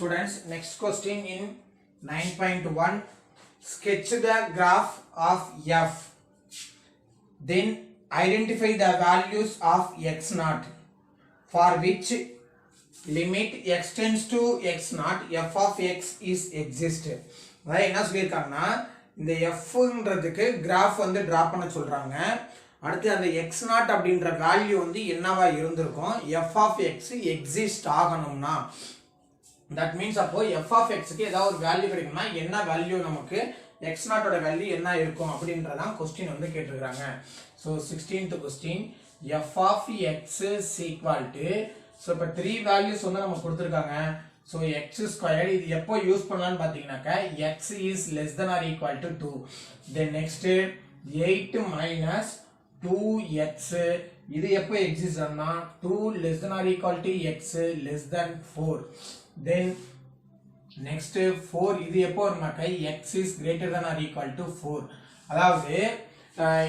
students, next question in 9.1, sketch the graph of f, then identify the values of x naught for which limit x tends to x naught f of x is exist. அதாவது என்ன சொல்லியிருக்காங்கன்னா இந்த fன்றதுக்கு graph வந்து draw பண்ண சொல்றாங்க. அடுத்து அந்த x not அப்படின்ற வேல்யூ வந்து என்னவா இருந்திருக்கும், f of x எக்ஸிஸ்ட் ஆகணும்னா தட் மீன்ஸ் அப்போ f of x க்கு ஏதாவது ஒரு வேல்யூ கிடைக்கும்னா என்ன வேல்யூ நமக்கு x நாட்டோட வேல்யூ என்ன இருக்கும் அப்படின்றதான் क्वेश्चन வந்து கேட்டிருக்காங்க. So 16th question f of x is equal to, so இப்ப 3 வேல்யூஸ் வந்து நமக்கு கொடுத்திருக்காங்க. so x squared இது எப்போ யூஸ் பண்ணலாம்னு பாத்தீங்கன்னாக்க x is less than or equal to 2. then next 8 minus 2x இது எப்போ எக்ஸிஸ்ட் ஆனா 2 less than or equal to x less than 4. then next 4 இது எப்போ வரும்னாக்க x is greater than or equal to 4. அதாவது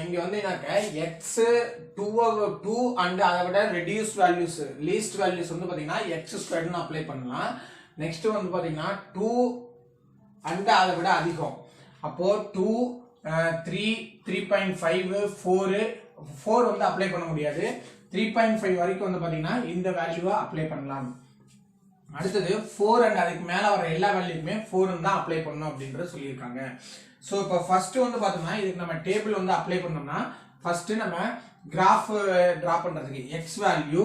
இங்க வந்து என்னக்க x 2 and அதை விட reduced values least values வந்து பாத்தீங்கன்னா x squared னு அப்ளை பண்ணலாம். நெக்ஸ்ட் வந்து பாத்தீங்கன்னா 2 and அதை விட அதிகம், அப்போ 2 3 3.5 4 வந்து அப்ளை பண்ண முடியாது. 3.5 வரைக்கும் வந்து பாத்தீங்கன்னா இந்த வேல்யூவை அப்ளை பண்ணலாம். அடுத்தது 4 and அதுக்கு மேல வர எல்லா வேல்யூக்குமே 4 தான் அப்ளை பண்ணனும் அப்படின்றது சொல்லியிருக்காங்க. சோ இப்போ ஃபர்ஸ்ட் வந்து பார்த்தோம்னா இதுக்கு நம்ம டேபிள் வந்து அப்ளை பண்ணோம்னா ஃபர்ஸ்ட் நம்ம கிராஃப் டிரா பண்றதுக்கு x value,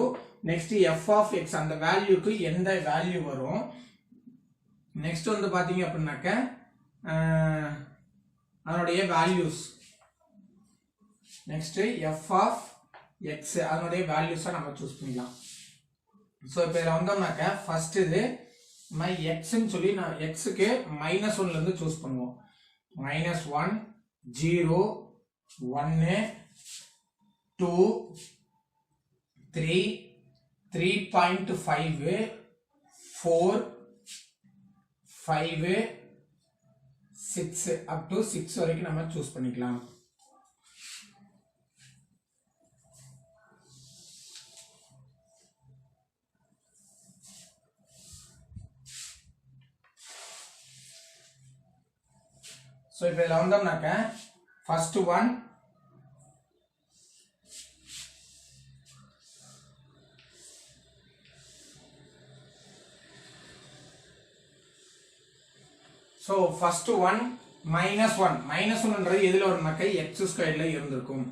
next f of x அந்த வேல்யூக்கு எந்த வேல்யூ வரும், நெக்ஸ்ட் வந்து பாத்தீங்க அப்படின்னாக்க அதனுடைய values, next f of x அதனுடைய வேல்யூஸை நம்ம சூஸ் பண்ணிக்கலாம். சோ இப்போ இதில் வந்தோம்னாக்க ஃபர்ஸ்ட் இது my x ன்னு சொல்லி நான் x க்கு -1ல இருந்து சூஸ் பண்ணுவோம். -1 0 1 2 3 3.5 4 5 6 up to 6 வரைக்கும் நம்ம சூஸ் பண்ணிக்கலாம். So இப்போ இதில் வந்தோம்னாக்க first one so first one -1 எதுல வரும்னாக்க x ஸ்கொயர்ல இருந்திருக்கும்.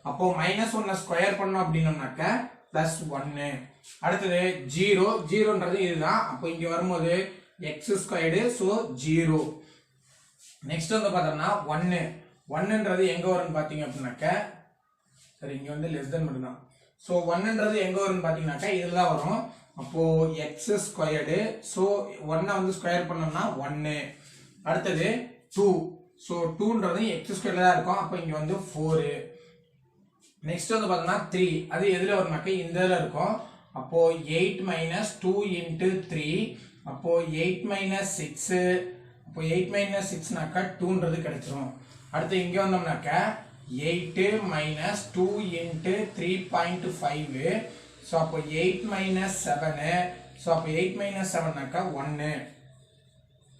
அப்போ -1 ஸ்கொயர் பண்ணோம் அப்படின்னோம்னாக்க +1. அடுத்தது 0 இதுதான், அப்போ இங்க வரும்போது x ஸ்கொயர்டு so 0. நெக்ஸ்ட் வந்து பார்த்தோம்னா 1 எங்க வரும்னு பாத்தீங்க அப்படின்னாக்க சரி இங்க வந்து லெஸ் தென் மட்டும் தான். சோ 1 எங்க வரும்னு பாத்தீங்கன்னாக்க இதுல தான் வரும். அப்போ x ஸ்கொயர்டு சோ 1 வந்து ஸ்கொயர் பண்ணோம்னா 1. அடுத்தது 2 சோ 2ன்றது x ஸ்கொயர்ல தான் இருக்கும், அப்போ இங்க வந்து 4. நெக்ஸ்ட் வந்து பார்த்தோம்னா 3 அது எதுல வரும்னாக்க இந்த இதுல இருக்கும். அப்போ 8 - 2 × 3 அப்போ 8 - 6 அப்போ 8 - 6னாக்க 2ன்றது கிடைச்சிரும். அடுத்து இங்க வந்தோம்னாக்க 8 - 2 × 3.5 சோ அப்போ 8 - 7 சோ அப்போ 8 - 7னாக்க 1.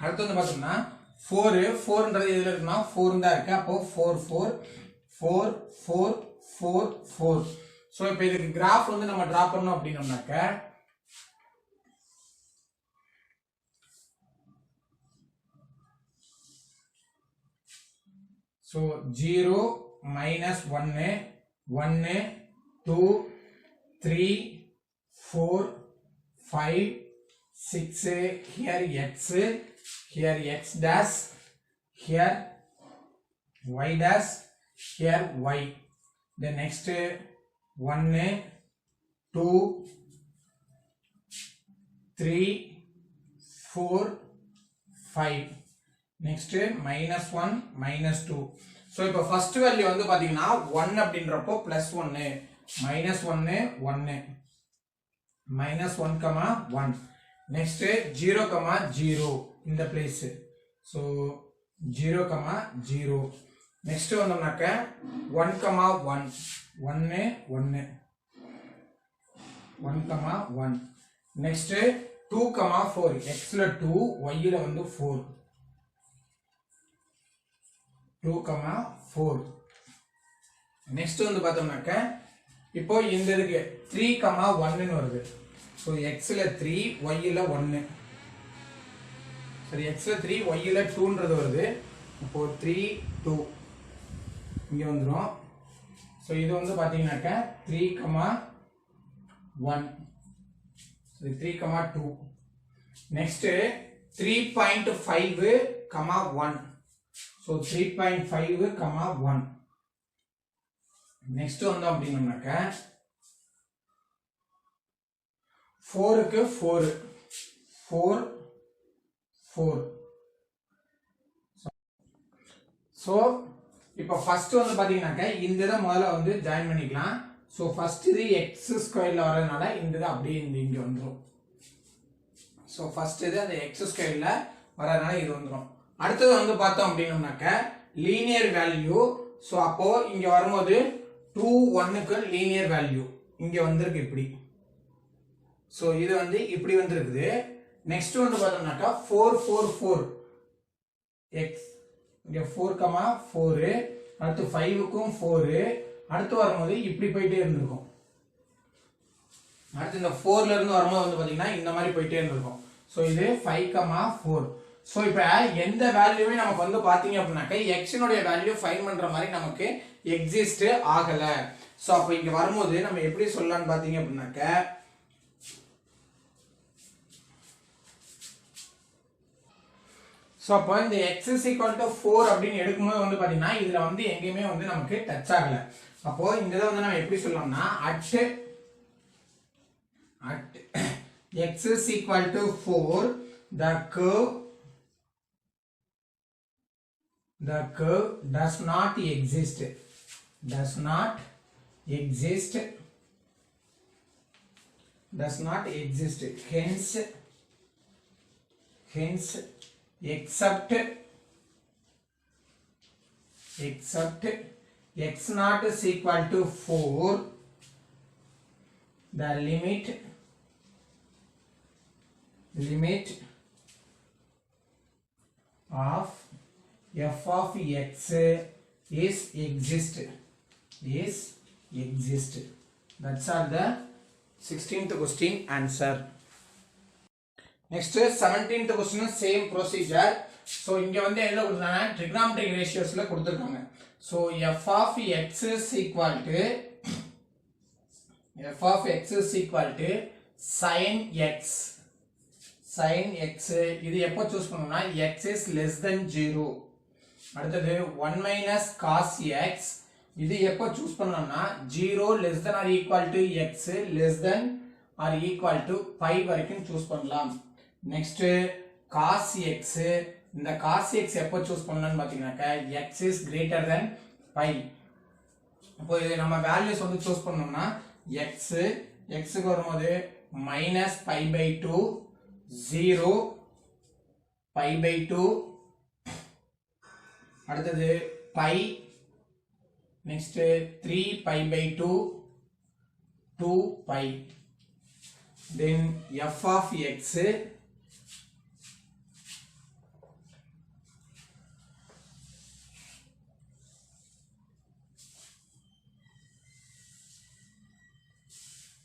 அடுத்து வந்து பார்த்தோம்னா 4ன்றது எதுல இருக்குன்னா 4 தான் இருக்கு, அப்போ 4 4 4 4 4 4. சோ இப்போ இதுக்கு கிராஃப் வந்து நம்ம டிரா பண்ணோம் அப்படின்னோம்னாக்க so 0 -1 1 2 3 4 5 6 here x dash, here y dash, here y. the next 1 2 3 4 5 next -1 -2. so இப்போ ஃபர்ஸ்ட் வேல்யூ வந்து பாத்தீங்கன்னா 1 அப்படின்றப்போ +1 -1 1 -1, next 0 0 இந்த பிளேஸ், so 0 0. next வந்தோம்னாக்க 1 1 1 1 1 1. next 2, 4 xல 2 yல வந்து 4 2, 4 நெக்ஸ்ட் வந்து பார்த்தோம்னாக்க இப்போ இந்த இதுக்கு 3, 1 ன்னு வருது ஸோ xல 3 yல 1 சரி xல 3 yல 2ன்றது வருது இப்போ 3, 2 இங்க வந்துரும் ஸோ இது வந்து பார்த்தீங்கன்னாக்க 3, 1 சரி 3, 2 நெக்ஸ்ட் 3.5, 1 ஸோ 3.5, 1 நெக்ஸ்ட் வந்து அப்படின்னாக்க 4க்கு 4 4 4 ஸோ இப்போ ஃபர்ஸ்ட் வந்து பாத்தீங்கன்னாக்க இந்த இதை முதல்ல வந்து ஜாயின் பண்ணிக்கலாம் ஸோ ஃபர்ஸ்ட் இது எக்ஸ் ஸ்கொயர்ல வரதுனால இந்த இது அப்படியே இங்க வந்துடும் ஸோ ஃபர்ஸ்ட் இது அந்த எக்ஸ் ஸ்கொயர்ல வரதுனால இது வந்துடும் அடுத்தது வந்து பார்த்தோம் அப்படின்னோம்னாக்க லீனியர் வேல்யூ ஸோ அப்போ இங்க வரும்போது 2, 1க்கு லீனியர் வேல்யூ இங்க வந்திருக்கு இப்படி ஸோ இது வந்து இப்படி வந்திருக்குது நெக்ஸ்ட் வந்து பார்த்தோம்னாக்கா 4, 4, 4 எக்ஸ் இங்க 4, 4 அடுத்து 5க்கும் 4 அடுத்து வரும்போது இப்படி போயிட்டே இருந்திருக்கும் அடுத்து இந்த 4ல இருந்து வரும்போது வந்து பாத்தீங்கன்னா இந்த மாதிரி போயிட்டே இருந்திருக்கும் ஸோ இது 5, 4 ஸோ இப்போ எந்த வேல்யூமே நமக்கு வந்து பாத்தீங்க அப்படின்னாக்க எக்ஸினுடைய வேல்யூ ஃபைண்ட் பண்ற மாதிரி நமக்கு எக்ஸிஸ்ட் ஆகல ஸோ அப்போ இங்க வரும்போது நம்ம எப்படி சொல்லலாம்னு பாத்தீங்க அப்படின்னாக்க ஸோ அப்போ இந்த x is equal to 4 அப்படின்னு எடுக்கும்போது வந்து பார்த்தீங்கன்னா இதில் வந்து எங்கேயுமே வந்து நமக்கு டச் ஆகலை அப்போ இந்த இதை வந்து நம்ம எப்படி சொல்லலாம்னா at x is equal to 4 the curve does not exist hence except x naught is equal to 4 the limit of f of x is exist that's all the 16th question answer next 17th question same procedure so inga vande edha kodutanga trigonometric ratios la kuduthirukanga so f of x is equal to sin x இது எப்போ choose பண்ணனும்னா x is less than 0 அடுத்தது 1 minus cos x இது எப்போ choose பண்ணனும்னா 0 less than or equal to x less than or equal to pi வரைக்கும் choose பண்ணலாம் next cos x இந்த cos x எப்போ சூஸ் பண்ணலாம்னு பாத்தீங்கன்னாக்க x is greater than pi அப்போ இது நம்ம வேல்யூஸ் வந்து சூஸ் பண்ணோம்னா x க்கு வரும்போது minus pi by 2 0 pi by 2 அடுத்தது pi next 3 pi by 2 2 pi then f of x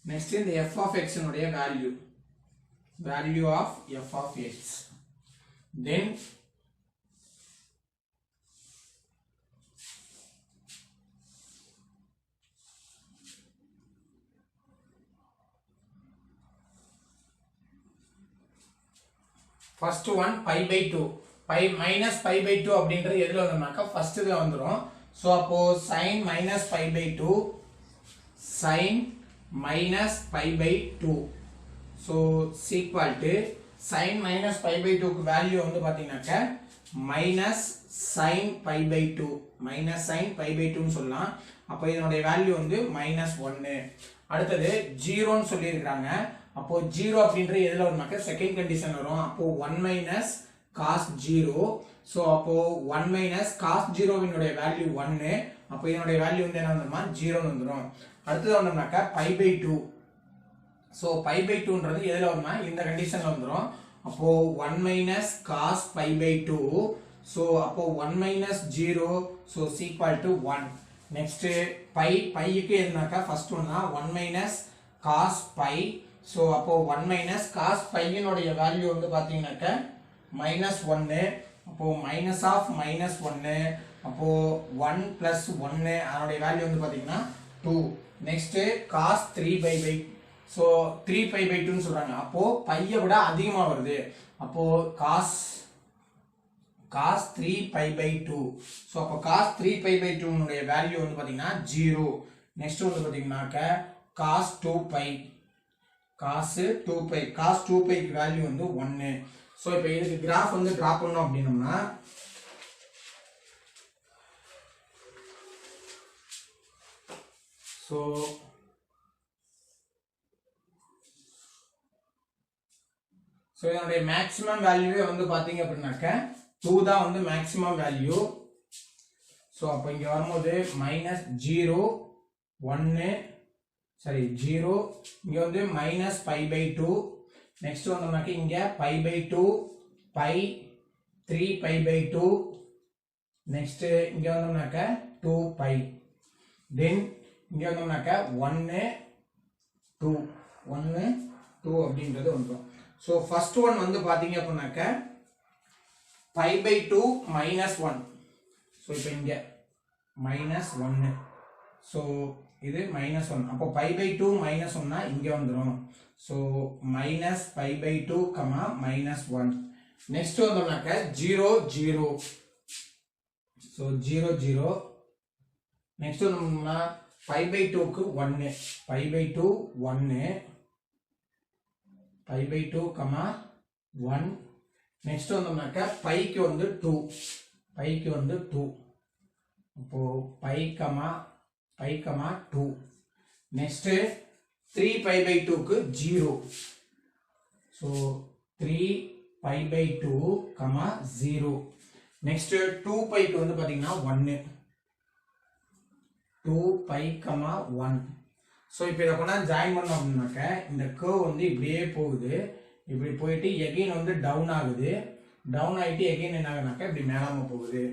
next in the f of x னுடைய value of f of x then first one pi by 2 pi minus pi by 2 அப்படின்றது எதுல வந்துருனாக்கா first இதுல வந்துரும் so அப்போ sin minus pi by 2 sin minus pi by 2 so equal to sin minus pi by 2 க்கு value வந்து பாத்தீங்கன்னாக்க minus sin pi by 2 minus sin pi by 2 னு சொல்லலாம் அப்ப இதனுடைய வேல்யூ வந்து -1 அடுத்தது 0 னு சொல்லி இருக்காங்க அப்போ 0 அப்படின்றது எதுல வரும்னாக்க செகண்ட் கண்டிஷன் வரும் அப்போ 1 minus cos 0 சோ அப்போ 1 minus cos 0 வினுடைய வேல்யூ 1 அப்போ இதனுடைய வேல்யூ வந்து என்ன வந்துருமா 0 னு வந்துரும் அடுத்து வந்தோம்னாக்க pi by 2 so pi by டூன்றது எதில் வரும்னா இந்த கண்டிஷனில் வந்துடும். அப்போ 1 minus cos pi by two. So அப்போ 1 minus 0 so equal to 1. Next பைக்கு எதுனாக்கா ஃபர்ஸ்ட் ஒன் தான் 1 மைனஸ் காஸ் பை. ஸோ அப்போ 1 மைனஸ் காஸ் பையனுடைய வேல்யூ வந்து பார்த்தீங்கன்னாக்கா -1. அப்போ மைனஸ் ஆஃப் -1. அப்போ 1 பிளஸ் 1 அதனுடைய வேல்யூ வந்து பார்த்தீங்கன்னா 2. நெக்ஸ்ட் காஸ் 3 ஸோ 3 சொல்றாங்க. அப்போ பையை விட அதிகமா வருது. அப்போ காஸ் 3 ஸோ அப்போ காஸ் 3 உடைய வேல்யூ வந்து பார்த்தீங்கன்னா 0. நெக்ஸ்ட் வந்து பார்த்தீங்கன்னாக்க காஸ் 2 காஸ் 2 வேல்யூ வந்து 1. ஸோ இப்போ இதுக்கு கிராஃப் வந்து டிரா பண்ணோம் அப்படின்னோம்னா ஸோ இதனுடைய மேக்ஸிமம் வேல்யூவே வந்து பார்த்தீங்க அப்படின்னாக்க 2 தான் வந்து மேக்ஸிமம் வேல்யூ. ஸோ அப்போ இங்கே வரும்போது -0 1 சரி 0 இங்கே வந்து -π/2. நெக்ஸ்ட் வந்தோம்னாக்க இங்கே π/2 π 3π/2. நெக்ஸ்ட் இங்கே வந்தோம்னாக்க 2π. தென் இங்கே வந்தோம்னாக்க 1 2 அப்படின்றது வந்துடும். ஸோ ஃபர்ஸ்ட் ஒன் வந்து பார்த்தீங்க அப்படின்னாக்க π/2 -1. ஸோ இப்போ இங்கே -1. ஸோ இது -1. அப்போ π/2 -1னா இங்கே வந்துடும். ஸோ -π/2, -1. நெக்ஸ்ட் வந்தோம்னாக்க 0 0. ஸோ 0 0. நெக்ஸ்ட் வந்தோம்னா π/2க்கு 1 π/2 1 π/2, 1. நெக்ஸ்ட் வந்தோம்னாக்க பைக்கு வந்து 2 அப்போ π, 2. நெக்ஸ்ட் 3π/2க்கு 0. ஸோ 3π/2, 0. நெக்ஸ்ட் 2πக்கு வந்து பார்த்தீங்கன்னா 1 2π, 1. ஸோ இப்போ இதை கொண்டா ஜாயின் பண்ணோம் அப்படின்னாக்க இந்த கர்வ் வந்து இப்படியே போகுது. இப்படி போயிட்டு எகைன் வந்து டவுன் ஆகுது. டவுன் ஆகிட்டு எகைன் என்ன ஆகுனாக்கா இப்படி மேலாம போகுது.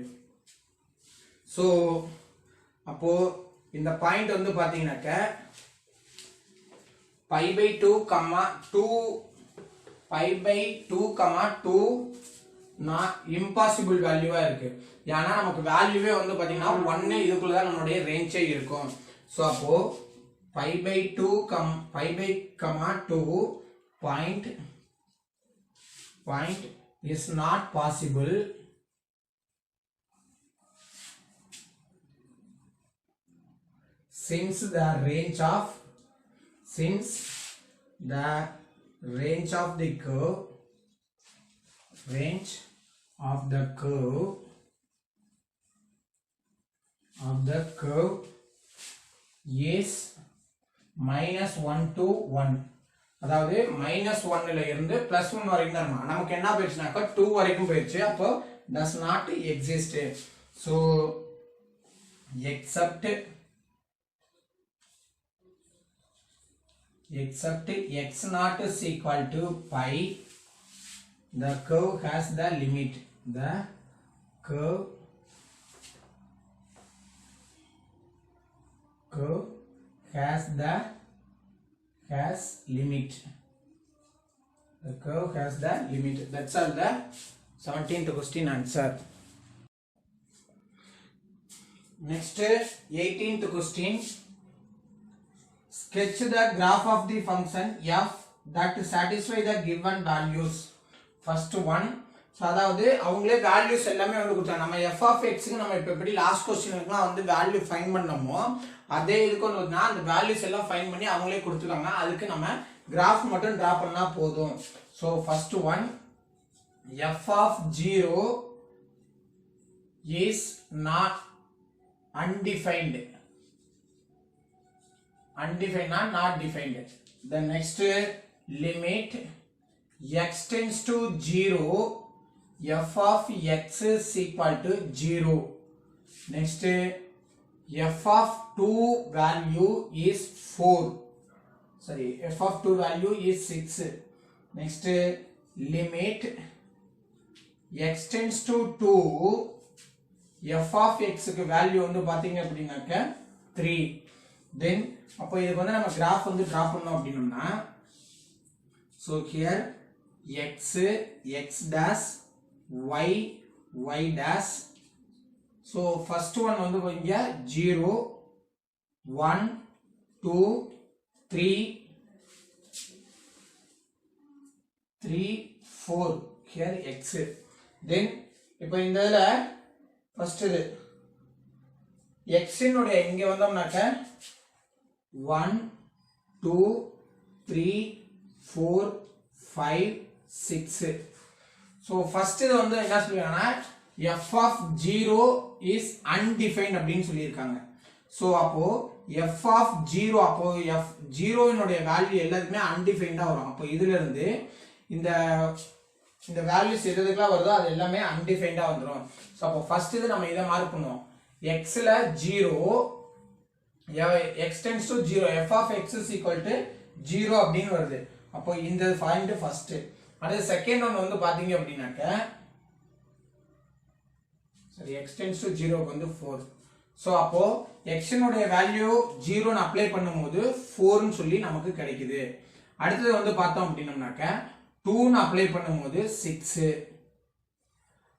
ஸோ அப்போ இந்த பாயிண்ட் வந்து பார்த்தீங்கன்னாக்க π/2, 2 இம்பாசிபிள் வேல்யூவா இருக்கு. ஏன்னா நமக்கு வேல்யூவே வந்து பாத்தீங்கன்னா 1 இதுக்குள்ளதான் நம்மளுடைய ரேஞ்சே இருக்கும். ஸோ அப்போ π/2, 2 point is not possible since the range of the curve is -1 to 1. அதாவது -1ல இருந்து +1 வரைக்கும் தான் நமக்கு என்ன போயிடுச்சுனாக்கா 2 வரைக்கும் போயிடுச்சு. அப்போ does not exist. so except x naught is equal to pi, the curve has the limit. The curve has limit. The curve has the limit. That's all the 17th question answer. Next 18th question. Sketch the graph of the function f that satisfy the given values. First one, so அதாவது அவங்களே values எல்லாமே வந்து கொடுத்தாங்க. நம்ம f of x க்கு நம்ம இப்போ எப்படி லாஸ்ட் क्वेश्चनக்குலாம் வந்து வேல்யூ ஃபைண்ட் பண்ணோமோ அதே இதுக்கு வந்து அந்த வேல்யூஸ் எல்லாம் ஃபைண்ட் பண்ணி அவங்களே கொடுத்துருக்காங்க. அதுக்கு நம்ம கிராஃப் மட்டும் டிரா பண்ணா போதும். So first one f of 0 is not undefined. Undefined or not defined. The next limit x tends to 0, f of x is equal to 0. Next f of 2 value is 4. sorry, f of 2 value is 6. Next, limit x tends to 2, f of x க்கு value வந்து பாத்தீங்க அப்படினாக்க 3. then அப்போ இதுக்கு வந்து நம்ம graph வந்து draw பண்ணோம் அப்படினா so here x x dash y y dash. so first one வந்து இங்க 0 1 2 3 4 here x. then இப்போ இந்த இதுல first இது x னுடைய இங்க வந்தோம்னாக்க 1 2 3 4 5 6. so first இது வந்து என்ன சொல்றாங்கன்னா f of 0 is undefined அப்படினு சொல்லிருக்காங்க. so அப்போ f of 0 அப்போ f 0 னுடைய வேல்யூ எல்லாத்துமே undefined ஆ வரும். அப்போ இதுல இருந்து இந்த வேல்யூஸ் எதுக்கெல்லாம் வருதோ அது எல்லாமே undefined ஆ வந்துரும். சோ அப்போ ஃபர்ஸ்ட் இது நம்ம இத மார்க் பண்ணுவோம். x ல 0 x tends to 0 f of x is equal to 0 அப்படினு வருது. அப்போ இந்த பாயிண்ட் ஃபர்ஸ்ட். அடுத்து செகண்ட் ஒன் வந்து பாத்தீங்க அப்படினாக்க சரி x tends to 0 க்கு வந்து 4. சோ அப்போ x னுடைய வேல்யூ 0 ன்னு அப்ளை பண்ணும்போது 4 ன்னு சொல்லி நமக்கு கிடைக்குது. அடுத்து வந்து பார்த்தோம் அப்படினோம்னாக்க 2 ன்னு அப்ளை பண்ணும்போது 6.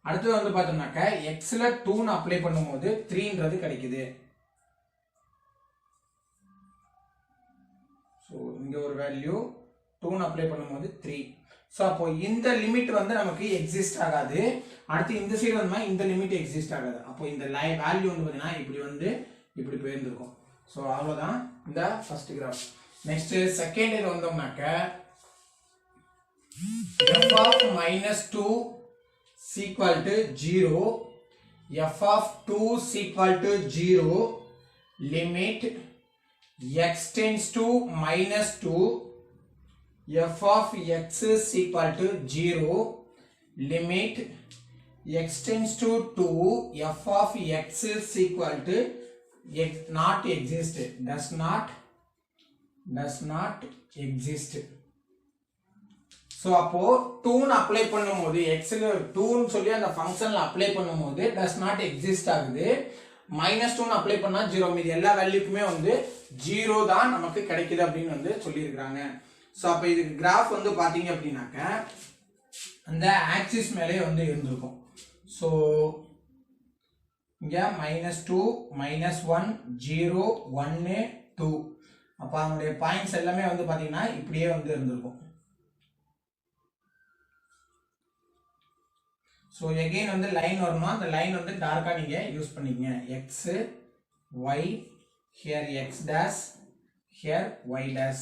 அடுத்து வந்து பார்த்தோம்னாக்க x ல 2 ன்னு அப்ளை பண்ணும்போது 3 ன்றது கிடைக்குது. சோ இங்க ஒரு வேல்யூ 2 ன்னு அப்ளை பண்ணும்போது 3. சோ அப்போ இந்த லிமிட் வந்து நமக்கு எக்ஸிஸ்ட் ஆகாது. அடுத்து இந்த சைடு வந்தா இந்த லிமிட் எக்ஸிஸ்ட் ஆகாது. அப்போ இந்த வேல்யூ வந்து பாத்தீங்கன்னா இப்படி போயிருக்கும். சோ அவ்வளவுதான் இந்த ஃபர்ஸ்ட் கிராஃப். நெக்ஸ்ட் செகண்ட் இது வந்தோம்னாக்க f of -2 is equal to 0, f of 2 is equal to 0, limit x tends to -2, f of x is equal to 0, limit x tends to 2, f of x is equal to x not exist, does not exist. so அப்போ 2 ன்னு apply பண்ணும்போது x ல 2 ன்னு சொல்லி அந்த ஃபங்க்ஷன்ல apply பண்ணும்போது does not exist ஆகுது. -2 ன்னு அப்ளை பண்ணா 0. மீதி எல்லா வேல்யூக்குமே வந்து 0 தான் நமக்கு கிடைக்குது அப்படின்னு வந்து சொல்லியிருக்காங்க. சோ அப்ப இதுக்கு கிராஃப் வந்து பாத்தீங்க அப்படினாக்க அந்த ஆக்சிஸ் மேலே வந்து இருந்திருக்கும். சோ இங்க -2 -1 0 1 2. அப்ப அதனுடைய பாயிண்ட்ஸ் எல்லாமே வந்து பாத்தீங்கன்னா இப்படியே வந்து இருந்திருக்கும். so again வந்து லைன் வரணும். அந்த லைன் வந்து டார்க்கா நீங்க யூஸ் பண்ணீங்க. x y here x dash here y dash.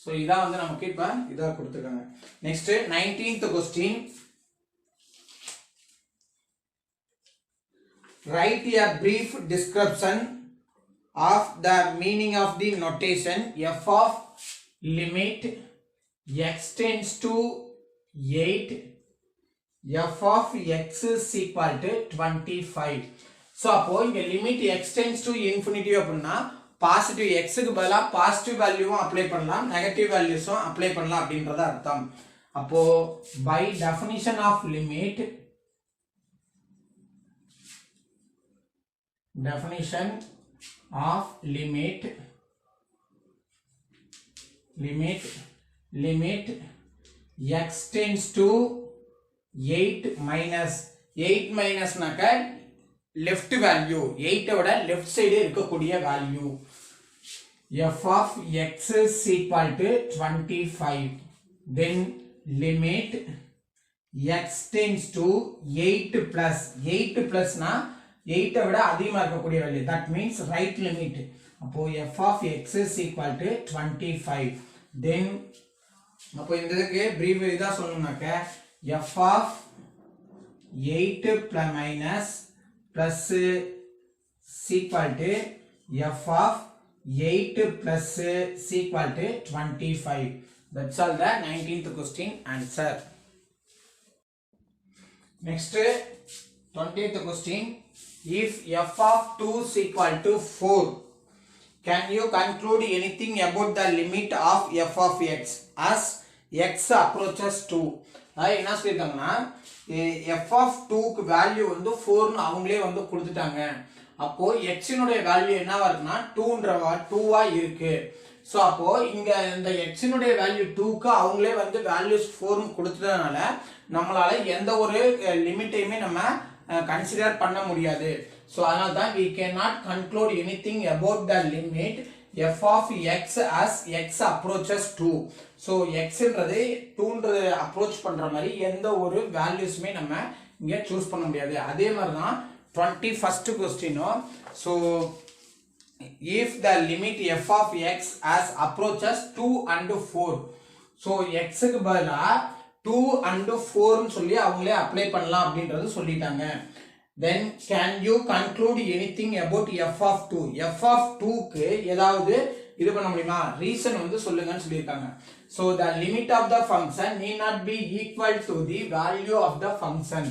so இதான் வந்து நமக்கு இப்ப இதா கொடுத்திருக்காங்க. next 19th question. write a brief description of the meaning of the notation f of limit x tends to 8, f of x is equal to 25. so அப்போ இங்க limit x tends to infinity அப்படினா positive x க்கு பதிலா positive வேல்யூவும் apply பண்ணலாம், negative வேல்யூஸும் apply பண்ணலாம் அப்படின்றது அர்த்தம். அப்போ by definition of limit x tends to 8 minus நாக்க left value 8 விட left side இருக்கக்கூடிய value f of x is equal to 25. then limit x tends to 8 plus na 8 விட அதிகமா இருக்கக்கூடிய value, that means right limit. அப்போ f of x is equal to 25. then அப்போ இந்த இதுக்கு brief இதா சொல்லணும்னாக்க f of 8 minus plus is equal to f of 8 plus is equal to 25. That's all the 19th question answer. Next 20th question. If f of 2 is equal to 4, can you conclude anything about the limit of f of x as x approaches 2? என்ன சொல்லிருக்காங்கன்னா f of 2 க்கு value வந்து 4 னு அவங்களே வந்து கொடுத்துட்டாங்க. அப்போ x னுடைய value என்னவா இருக்குன்னா 2 இருக்கு. சோ அப்போ இங்க இந்த x னுடைய வேல்யூ 2 க்கு அவங்களே வந்து வேல்யூஸ் 4 னு கொடுத்ததனால நம்மளால எந்த ஒரு லிமிட்டையுமே நம்ம கன்சிடர் பண்ண முடியாது. So அதனால தான் we cannot conclude anything about the limit f of x as x approaches 2. So x ன்றது 2 ன்றது அப்ரோச் பண்ற மாதிரி எந்த ஒரு வேல்யூஸ்மே நம்ம இங்க சூஸ் பண்ண முடியாது. அதே மாதிரி தான் 21st question. So if the limit f of x as approaches 2 and 4. So x க்கு பதிலா 2 and 4 னு சொல்லி அவங்களே அப்ளை பண்ணலாம் அப்படின்றது சொல்லிட்டாங்க. Then can you conclude anything about f of 2? f of 2 க்கு ஏதாவது இது பண்ண முடியுமா? ரீசன் வந்து சொல்லுங்கன்னு சொல்லிருக்காங்க. So the limit of the function need not be equal to the value of the function.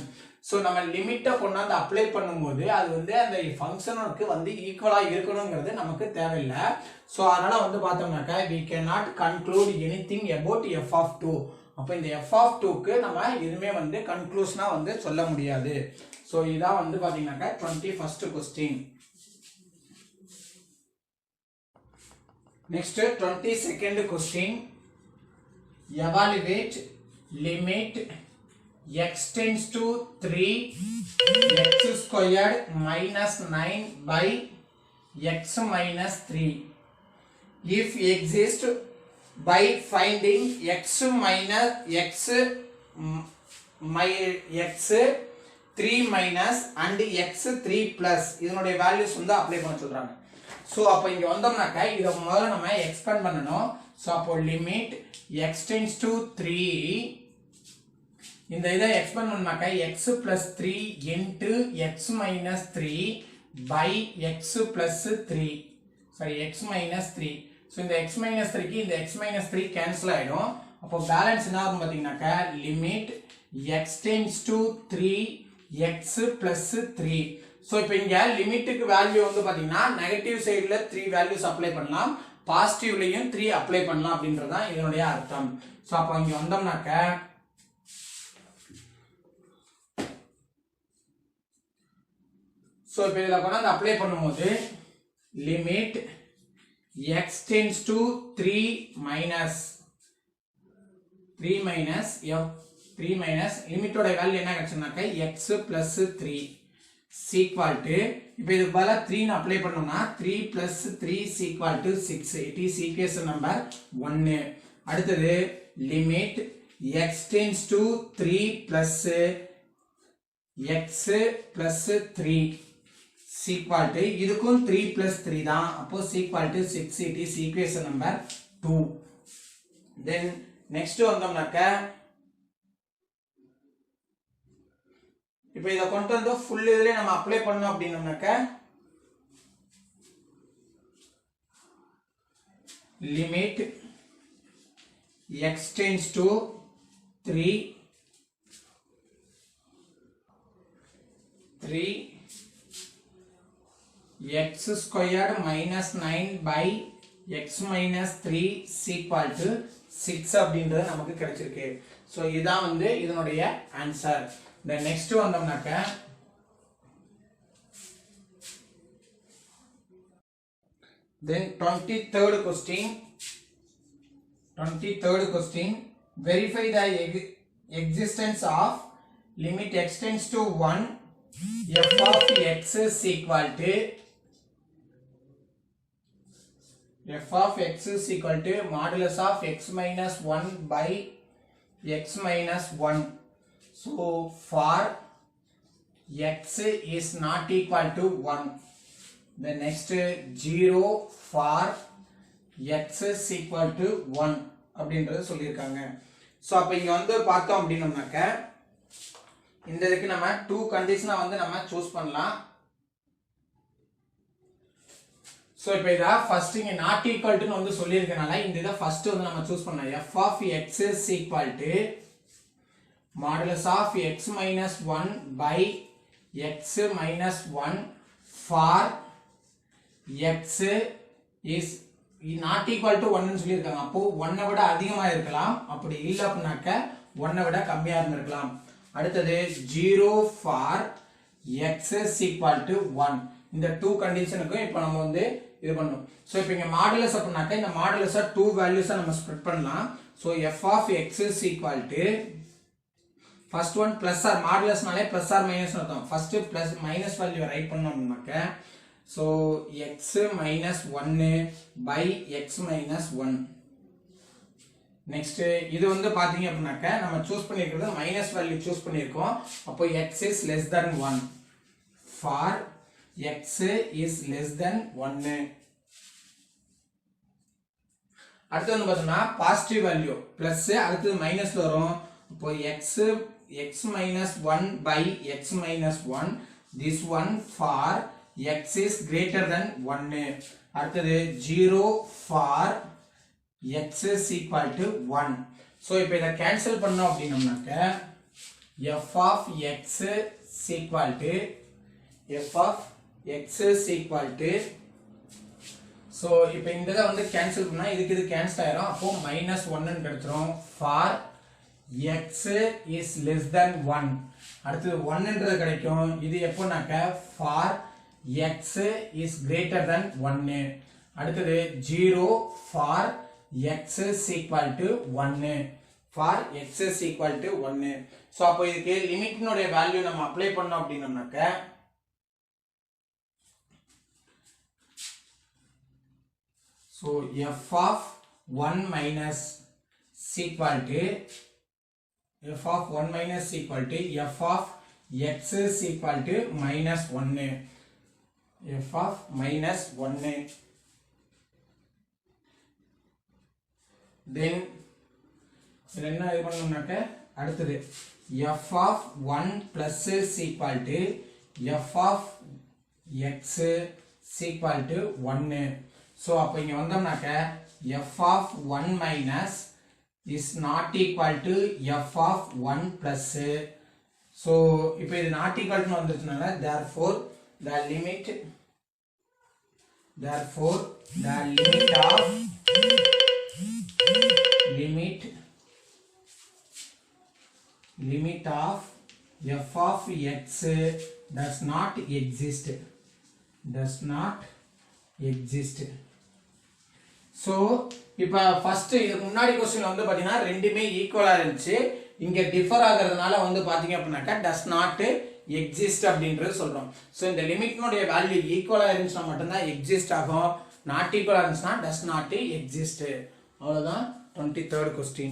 So நம்ம லிமிட்ட கொண்டாந்து அப்ளை பண்ணும்போது அது வந்து அந்த ஃபங்க்ஷனுக்கு வந்து ஈக்குவலா இருக்கணும்ங்கிறது நமக்கு தேவையில்லை. சோ அதனால வந்து பார்த்தோம்னாக்க we cannot conclude anything about f of 2. அப்ப இந்த f of 2 க்கு நம்ம எதுமே வந்து கன்க்ளூஷனா வந்து சொல்ல முடியாது. சோ இதான் வந்து பாத்தீங்கன்னாக்க 21st question. Next 22nd question. Evaluate limit x tends to 3 x squared minus 9 by x minus 3 if exist by finding x minus x 3 minus and x 3 plus இதனுடைய வேல்யூஸ் வந்து அப்ளை பண்ண சொல்றாங்க. சோ அப்ப இங்க வந்தோம்னாக்க இத முதல்ல நம்ம எக்ஸ்பேண்ட் பண்ணனும். சோ அப்போ லிமிட் x tends to 3 இந்த இத எக்ஸ்பேண்ட் பண்ணாக்க x plus 3 into x minus 3 by x plus 3 sorry x minus 3. So இந்த x minus 3 க்கு இந்த x minus 3 கேன்சல் ஆயிடும். அப்போ பேலன்ஸ் என்ன ஆகும் பாத்தீங்கன்னாக்க limit x tends to 3 x plus 3. So இப்போ இங்க லிமிட்டுக்கு வேல்யூ வந்து பாத்தீங்கன்னா நெகட்டிவ் சைடுல 3 வேல்யூஸ் அப்ளை பண்ணலாம், பாசிட்டிவ்லயும் 3 அப்ளை பண்ணலாம் அப்படின்றதுதான் இதனுடைய அர்த்தம். சோ அப்போ இங்க வந்தோம்னாக்க சோ இப்போ இதல கொண்டு அப்ளை பண்ணும்போது limit x tends to 3 minus லிமிட்டோட வேல்யூ என்ன கிடைச்சுனாக்க x plus 3 equal to இப்போ இது பதிலா 3 னு அப்ளை பண்ணோம்னா 3 plus 3 equal to 6. it is equation number 1. அடுத்து limit x tends to 3 plus x plus 3 equal to இதுக்கும் 3 plus 3 தான். அப்போ equal to 6. it is equation number 2. then next வந்தோம்னாக்க இப்போ இத கொண்டு வந்து ஃபுல் இதுல நம்ம அப்ளை பண்ணோம் அப்படினோம்னாக்க limit x tends to 3 x squared minus 9 by x minus 3 equal to 6 அப்படின்றது நமக்கு கிடைச்சிருக்கு. சோ இதான் வந்து இதனுடைய answer. the next வந்தோம்னாக்க then 23rd question verify the existence of limit x tends to 1 f of x is equal to modulus of x minus 1 by x minus 1. so for x is not equal to 1, the next 0 for x is equal to 1 அப்படின்றது சொல்லிருக்காங்க. So அப்ப இங்க வந்து பார்த்தோம் அப்படினோம்னாக்க இந்த இதுக்கு நம்ம 2 கண்டிஷனை வந்து நம்ம சூஸ் பண்ணலாம். சோ இப்போ இத ஃபர்ஸ்ட் இங்க not equal to னு வந்து சொல்லிருக்கனால இந்த இத ஃபர்ஸ்ட் வந்து நம்ம சூஸ் பண்ணலாம். f of x is equal to modulus of x minus 1 by x minus 1 for x is not equal to 1 சொல்லியிருக்காங்க. அப்போ 1 விட அதிகமா இருக்கலாம், அப்படி இல்லை அப்படின்னாக்க 1 விட கம்மியா இருந்திருக்கலாம். அடுத்தது 0 for x is equal to 1. இந்த 2 கண்டிஷனுக்கும் இப்போ நம்ம வந்து இது பண்ணணும். ஸோ இப்போ இங்கே மாடுலஸ் அப்படின்னாக்க இந்த மாடுலஸை 2 வேல்யூஸை நம்ம ஸ்ப்ரெட் பண்ணலாம். So f of x is equal to first one plus or மாடுலஸ்னாலே பிளஸ் ஆர் மைனஸ் அர்த்தம். First plus minus value right பண்ணோம் அப்படின்னாக்க so x minus 1 by x minus 1. Next இது வந்து பாத்தீங்க அப்படின்னாக்க நம்ம சூஸ் பண்ணிருக்கிறது மைனஸ் வேல்யூ சூஸ் பண்ணிருக்கோம். அப்போ x is less than 1 for x is less than 1. அடுத்து வந்து பார்த்தோம்னா பாசிட்டிவ் வேல்யூ பிளஸ் அடுத்து மைனஸ்ல வரும். அப்போ x minus 1 by x minus 1, this one for x is greater than 1. அடுத்தது 0 for x is equal to 1. so இப்போ இத கேன்சல் பண்ணோம் அப்படினோம்னாக்க f of x is equal to so இப்போ இந்தத வந்து கேன்சல் பண்ணா இதுக்கு இது கேன்சல் ஆயிரும். அப்போ -1 ன்னு கிடைச்சிரும். for x is less than 1. அடுத்து 1 ன்றது கிடைக்கும். இது எப்போனாக்க for x is greater than 1. அடுத்து 0 for x is equal to 1. for x is equal to 1. So அப்போ இதுக்கு லிமிட்னுடைய வேல்யூ நம்ம அப்ளை பண்ணோம் அப்படினோம்னாக்க so f of 1 minus equal to f of 1 minus equal to f of x is equal to -1. f of -1. then என்ன இது பண்ணனும்னாக்க அடுத்து f of 1 plus is equal to f of x is equal to 1. so அப்ப இங்க வந்தோம்னாக்க f of 1 minus is not equal to f of 1 plus. so இப்போ இது not equal to வந்துருச்சுனால therefore the limit of f of x does not exist. so இப்போ first இதுக்கு முன்னாடி क्वेश्चनல வந்து பாத்தீங்கன்னா ரெண்டுமே ஈக்குவலா இருந்துச்சு. இங்க டிஃபர் ஆகிறதுனால வந்து பாத்தீங்க அப்படினாக்க does not exist அப்படின்றது சொல்றோம். சோ இந்த லிமிட்னுடைய வேல்யூ ஈக்குவலா இருந்துச்சுனா மட்டும் தான் எக்ஸிஸ்ட் ஆகும். நாட் ஈக்குவலா இருந்துச்சுனா does not exist. அவ்வளவுதான் 23rd क्वेश्चन.